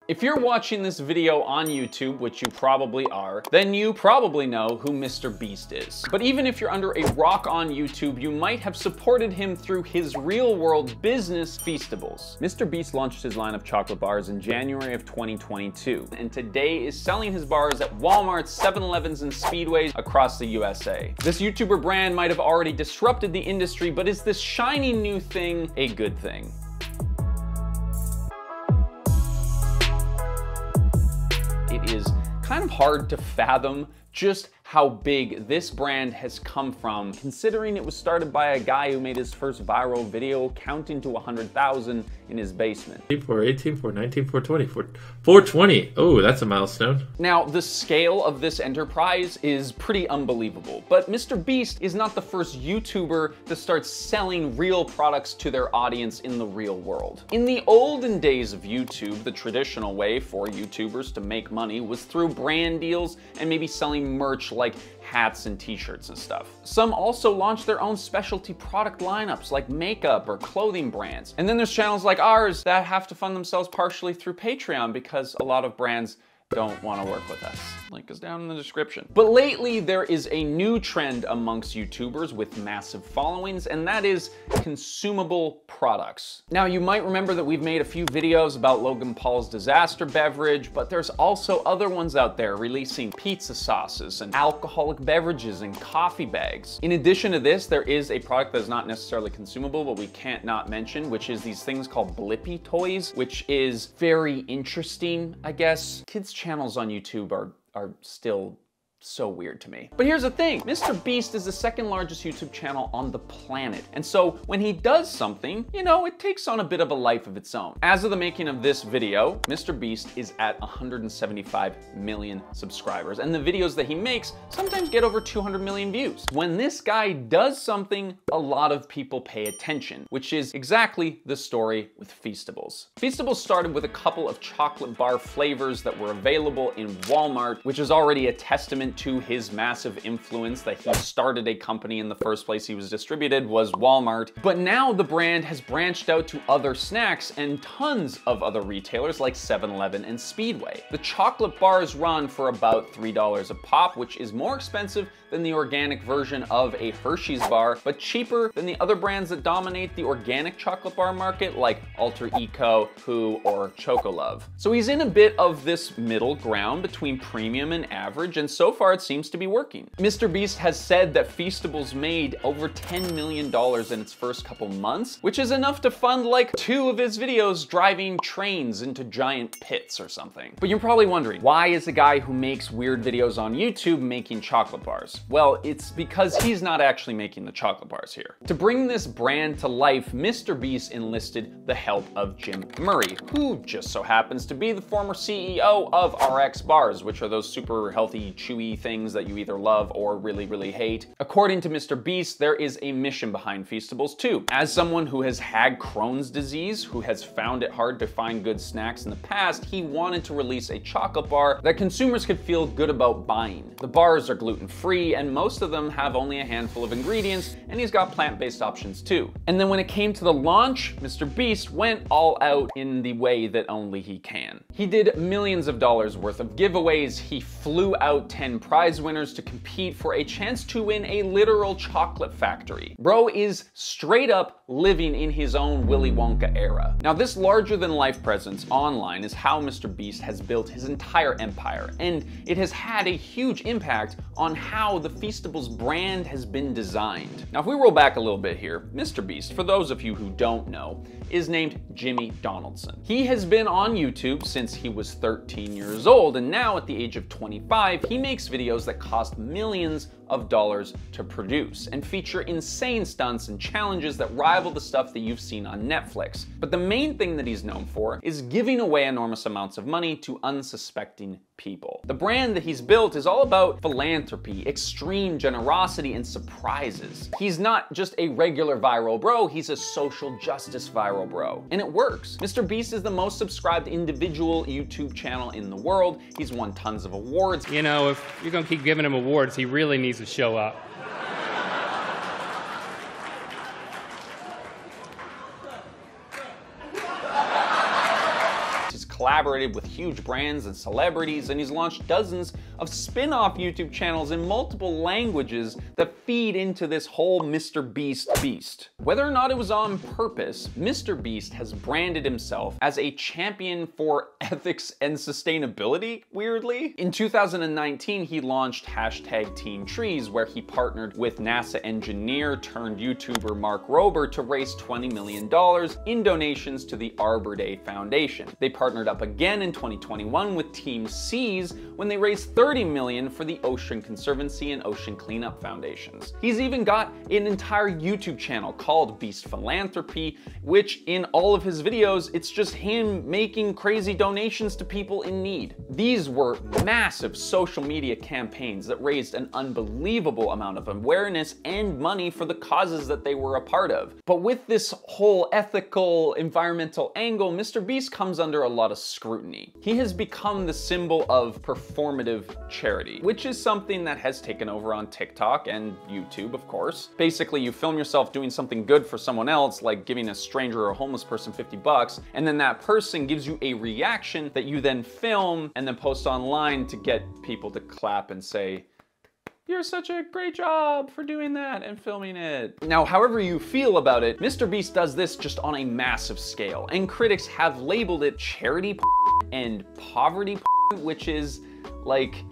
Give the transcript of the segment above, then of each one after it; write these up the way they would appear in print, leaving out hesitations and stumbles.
If you're watching this video on YouTube, which you probably are, then you probably know who Mr. Beast is. But even if you're under a rock on YouTube, you might have supported him through his real-world business, Feastables. Mr. Beast launched his line of chocolate bars in January of 2022, and today is selling his bars at Walmart, 7-Elevens, and Speedways across the USA. This YouTuber brand might have already disrupted the industry, but is this shiny new thing a good thing? It is kind of hard to fathom just how big this brand has come from, considering it was started by a guy who made his first viral video counting to 100,000 in his basement. 418, 419, 420, 420. Oh, that's a milestone. Now, the scale of this enterprise is pretty unbelievable, but Mr. Beast is not the first YouTuber to start selling real products to their audience in the real world. In the olden days of YouTube, the traditional way for YouTubers to make money was through brand deals and maybe selling merch like hats and t-shirts and stuff. Some also launched their own specialty product lineups like makeup or clothing brands. And then there's channels like ours that have to fund themselves partially through Patreon because a lot of brands don't want to work with us. Link is down in the description. But lately, there is a new trend amongst YouTubers with massive followings, and that is consumable products. Now, you might remember that we've made a few videos about Logan Paul's disaster beverage, but there's also other ones out there releasing pizza sauces and alcoholic beverages and coffee bags. In addition to this, there is a product that's not necessarily consumable, but we can't not mention, which is these things called Blippi toys, which is very interesting, I guess. Kids channels on YouTube are still so weird to me. But here's the thing, Mr. Beast is the second largest YouTube channel on the planet. And so when he does something, you know, it takes on a bit of a life of its own. As of the making of this video, Mr. Beast is at 175 million subscribers. And the videos that he makes sometimes get over 200 million views. When this guy does something, a lot of people pay attention, which is exactly the story with Feastables. Feastables started with a couple of chocolate bar flavors that were available in Walmart, which is already a testament to his massive influence that he started a company in the first place he was distributed was Walmart. But now the brand has branched out to other snacks and tons of other retailers like 7-Eleven and Speedway. The chocolate bars run for about $3 a pop, which is more expensive than the organic version of a Hershey's bar, but cheaper than the other brands that dominate the organic chocolate bar market like Alter Eco, Who, or Chocolove. So he's in a bit of this middle ground between premium and average, and so far it seems to be working. Mr. Beast has said that Feastables made over $10 million in its first couple months, which is enough to fund like 2 of his videos driving trains into giant pits or something. But you're probably wondering, why is a guy who makes weird videos on YouTube making chocolate bars? Well, it's because he's not actually making the chocolate bars here. To bring this brand to life, Mr. Beast enlisted the help of Jim Murray, who just so happens to be the former CEO of RX Bars, which are those super healthy, chewy things that you either love or really, really hate. According to Mr. Beast, there is a mission behind Feastables too. As someone who has had Crohn's disease, who has found it hard to find good snacks in the past, he wanted to release a chocolate bar that consumers could feel good about buying. The bars are gluten-free, and most of them have only a handful of ingredients, and he's got plant-based options too. And then when it came to the launch, Mr. Beast went all out in the way that only he can. He did millions of dollars worth of giveaways, he flew out 10 prize winners to compete for a chance to win a literal chocolate factory. Bro is straight up living in his own Willy Wonka era. Now, this larger-than-life presence online is how Mr. Beast has built his entire empire, and it has had a huge impact on how the Feastables brand has been designed. Now, if we roll back a little bit here, Mr. Beast, for those of you who don't know, is named Jimmy Donaldson. He has been on YouTube since he was 13 years old, and now at the age of 25, he makes videos that cost millions of dollars to produce and feature insane stunts and challenges that rival the stuff that you've seen on Netflix. But the main thing that he's known for is giving away enormous amounts of money to unsuspecting people. The brand that he's built is all about philanthropy, extreme generosity, and surprises. He's not just a regular viral bro, he's a social justice viral bro. And it works. Mr. Beast is the most subscribed individual YouTube channel in the world. He's won tons of awards. You know, if you're gonna keep giving him awards, he really needs to show up. collaborated with huge brands and celebrities, and he's launched dozens of spin-off YouTube channels in multiple languages that feed into this whole Mr. Beast beast. Whether or not it was on purpose, Mr. Beast has branded himself as a champion for ethics and sustainability, weirdly. In 2019, he launched #TeamTrees, where he partnered with NASA engineer turned YouTuber Mark Rober to raise $20 million in donations to the Arbor Day Foundation. They partnered up again in 2021 with Team Seas when they raised $30 million for the Ocean Conservancy and Ocean Cleanup Foundations. He's even got an entire YouTube channel called Beast Philanthropy, which in all of his videos, it's just him making crazy donations to people in need. These were massive social media campaigns that raised an unbelievable amount of awareness and money for the causes that they were a part of. But with this whole ethical, environmental angle, Mr. Beast comes under a lot of scrutiny. He has become the symbol of performative charity, which is something that has taken over on TikTok and YouTube, of course. Basically, you film yourself doing something good for someone else, like giving a stranger or a homeless person 50 bucks, and then that person gives you a reaction that you then film and then post online to get people to clap and say, "You're such a great job for doing that and filming it." Now, however you feel about it, Mr. Beast does this just on a massive scale, and critics have labeled it charity and poverty, which is like,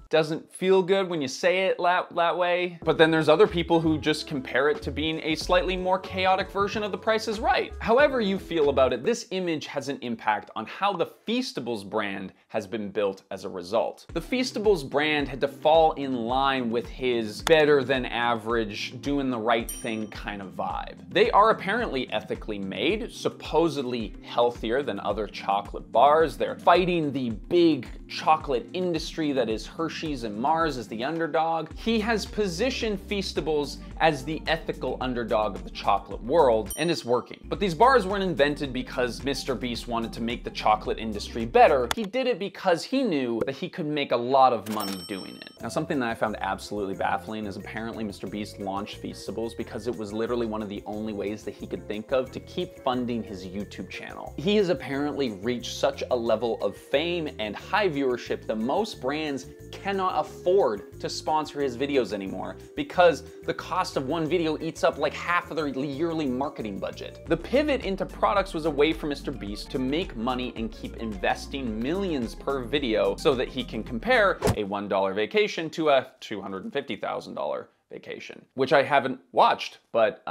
doesn't feel good when you say it that way. But then there's other people who just compare it to being a slightly more chaotic version of The Price is Right. However you feel about it, this image has an impact on how the Feastables brand has been built as a result. The Feastables brand had to fall in line with his better than average, doing the right thing kind of vibe. They are apparently ethically made, supposedly healthier than other chocolate bars. They're fighting the big chocolate industry that is Hershey's and Mars as the underdog. He has positioned Feastables as the ethical underdog of the chocolate world, and it's working. But these bars weren't invented because Mr. Beast wanted to make the chocolate industry better. He did it because he knew that he could make a lot of money doing it. Now, something that I found absolutely baffling is apparently Mr. Beast launched Feastables because it was literally one of the only ways that he could think of to keep funding his YouTube channel. He has apparently reached such a level of fame and high viewership that most brands cannot afford to sponsor his videos anymore because the cost of one video eats up like half of their yearly marketing budget. The pivot into products was a way for Mr. Beast to make money and keep investing millions per video so that he can compare a $1 vacation to a $250,000 vacation, which I haven't watched, but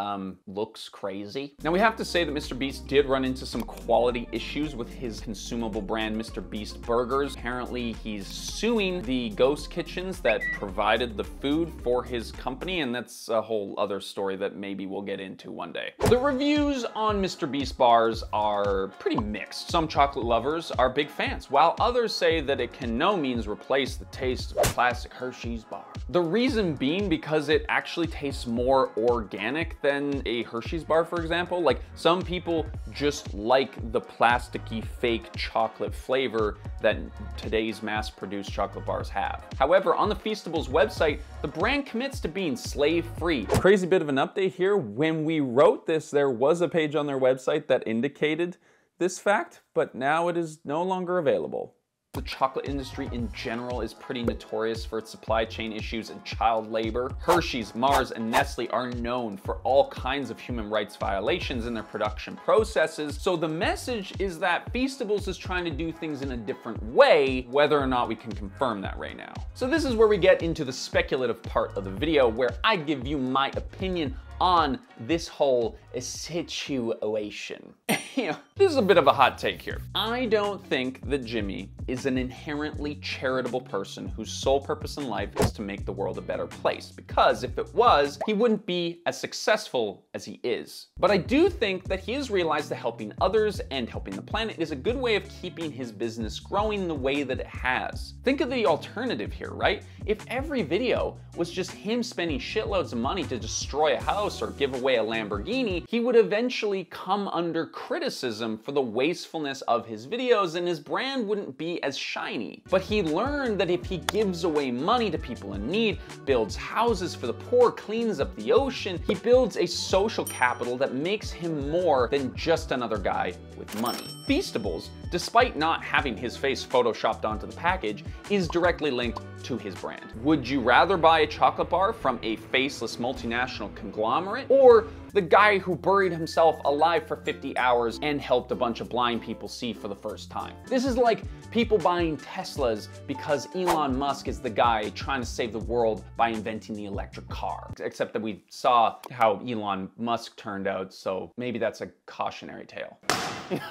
looks crazy. Now, we have to say that Mr. Beast did run into some quality issues with his consumable brand, Mr. Beast Burgers. Apparently, he's suing the ghost kitchens that provided the food for his company, and that's a whole other story that maybe we'll get into one day. The reviews on Mr. Beast bars are pretty mixed. Some chocolate lovers are big fans, while others say that it can no means replace the taste of a classic Hershey's bar. The reason being because it actually tastes more organic than a Hershey's bar, for example. Like, some people just like the plasticky fake chocolate flavor that today's mass-produced chocolate bars have. However, on the Feastables website, the brand commits to being slave-free. Crazy bit of an update here. When we wrote this, there was a page on their website that indicated this fact, but now it is no longer available. The chocolate industry in general is pretty notorious for its supply chain issues and child labor. Hershey's, Mars, and Nestle are known for all kinds of human rights violations in their production processes. So the message is that Feastables is trying to do things in a different way, whether or not we can confirm that right now. So this is where we get into the speculative part of the video, where I give you my opinion on this whole situation. This is a bit of a hot take here. I don't think that Jimmy is an inherently charitable person whose sole purpose in life is to make the world a better place, because if it was, he wouldn't be as successful as he is. But I do think that he has realized that helping others and helping the planet is a good way of keeping his business growing the way that it has. Think of the alternative here, right? If every video was just him spending shitloads of money to destroy a house or give away a Lamborghini, he would eventually come under criticism for the wastefulness of his videos and his brand wouldn't be as shiny. But he learned that if he gives away money to people in need, builds houses for the poor, cleans up the ocean, he builds a social capital that makes him more than just another guy with money. Feastables, despite not having his face photoshopped onto the package, is directly linked to his brand. Would you rather buy a chocolate bar from a faceless multinational conglomerate, or the guy who buried himself alive for 50 hours and helped a bunch of blind people see for the first time? This is like people buying Teslas because Elon Musk is the guy trying to save the world by inventing the electric car. Except that we saw how Elon Musk turned out, so maybe that's a cautionary tale.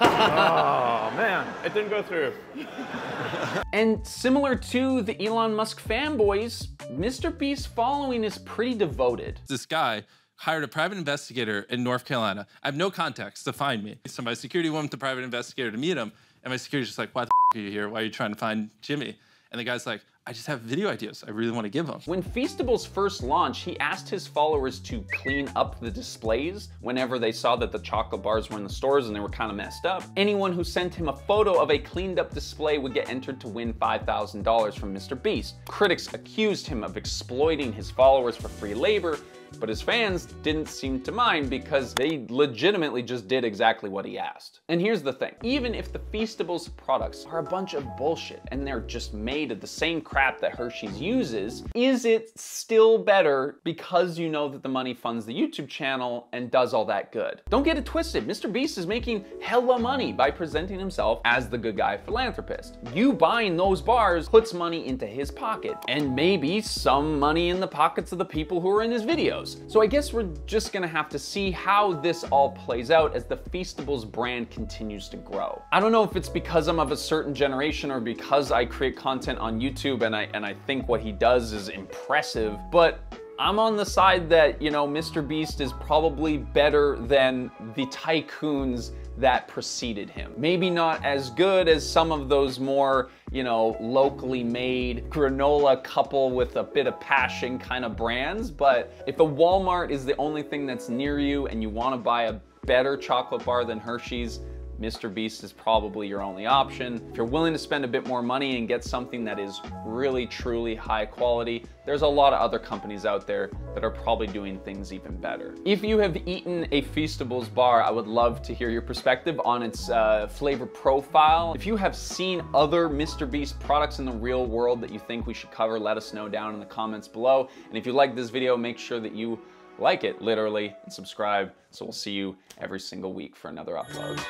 Oh man, it didn't go through. And similar to the Elon Musk fanboys, Mr. Beast's following is pretty devoted. This guy hired a private investigator in North Carolina. I have no context to find me. So my security went with the private investigator to meet him, and my security's just like, why the f are you here? Why are you trying to find Jimmy? And the guy's like, I just have video ideas I really want to give him. When Feastables first launched, he asked his followers to clean up the displays whenever they saw that the chocolate bars were in the stores and they were kind of messed up. Anyone who sent him a photo of a cleaned up display would get entered to win $5,000 from Mr. Beast. Critics accused him of exploiting his followers for free labor, but his fans didn't seem to mind because they legitimately just did exactly what he asked. And here's the thing, even if the Feastables products are a bunch of bullshit and they're just made of the same crap that Hershey's uses, is it still better because you know that the money funds the YouTube channel and does all that good? Don't get it twisted, Mr. Beast is making hella money by presenting himself as the good guy philanthropist. You buying those bars puts money into his pocket, and maybe some money in the pockets of the people who are in his videos. So I guess we're just gonna have to see how this all plays out as the Feastables brand continues to grow. I don't know if it's because I'm of a certain generation or because I create content on YouTube and I think what he does is impressive, but I'm on the side that, you know, Mr. Beast is probably better than the tycoons that preceded him. Maybe not as good as some of those more, you know, locally made granola couple with a bit of passion kind of brands, but if a Walmart is the only thing that's near you and you want to buy a better chocolate bar than Hershey's, Mr. Beast is probably your only option. If you're willing to spend a bit more money and get something that is really, truly high quality, there's a lot of other companies out there that are probably doing things even better. If you have eaten a Feastables bar, I would love to hear your perspective on its flavor profile. If you have seen other Mr. Beast products in the real world that you think we should cover, let us know down in the comments below. And if you like this video, make sure that you like it, literally, and subscribe. So we'll see you every single week for another upload.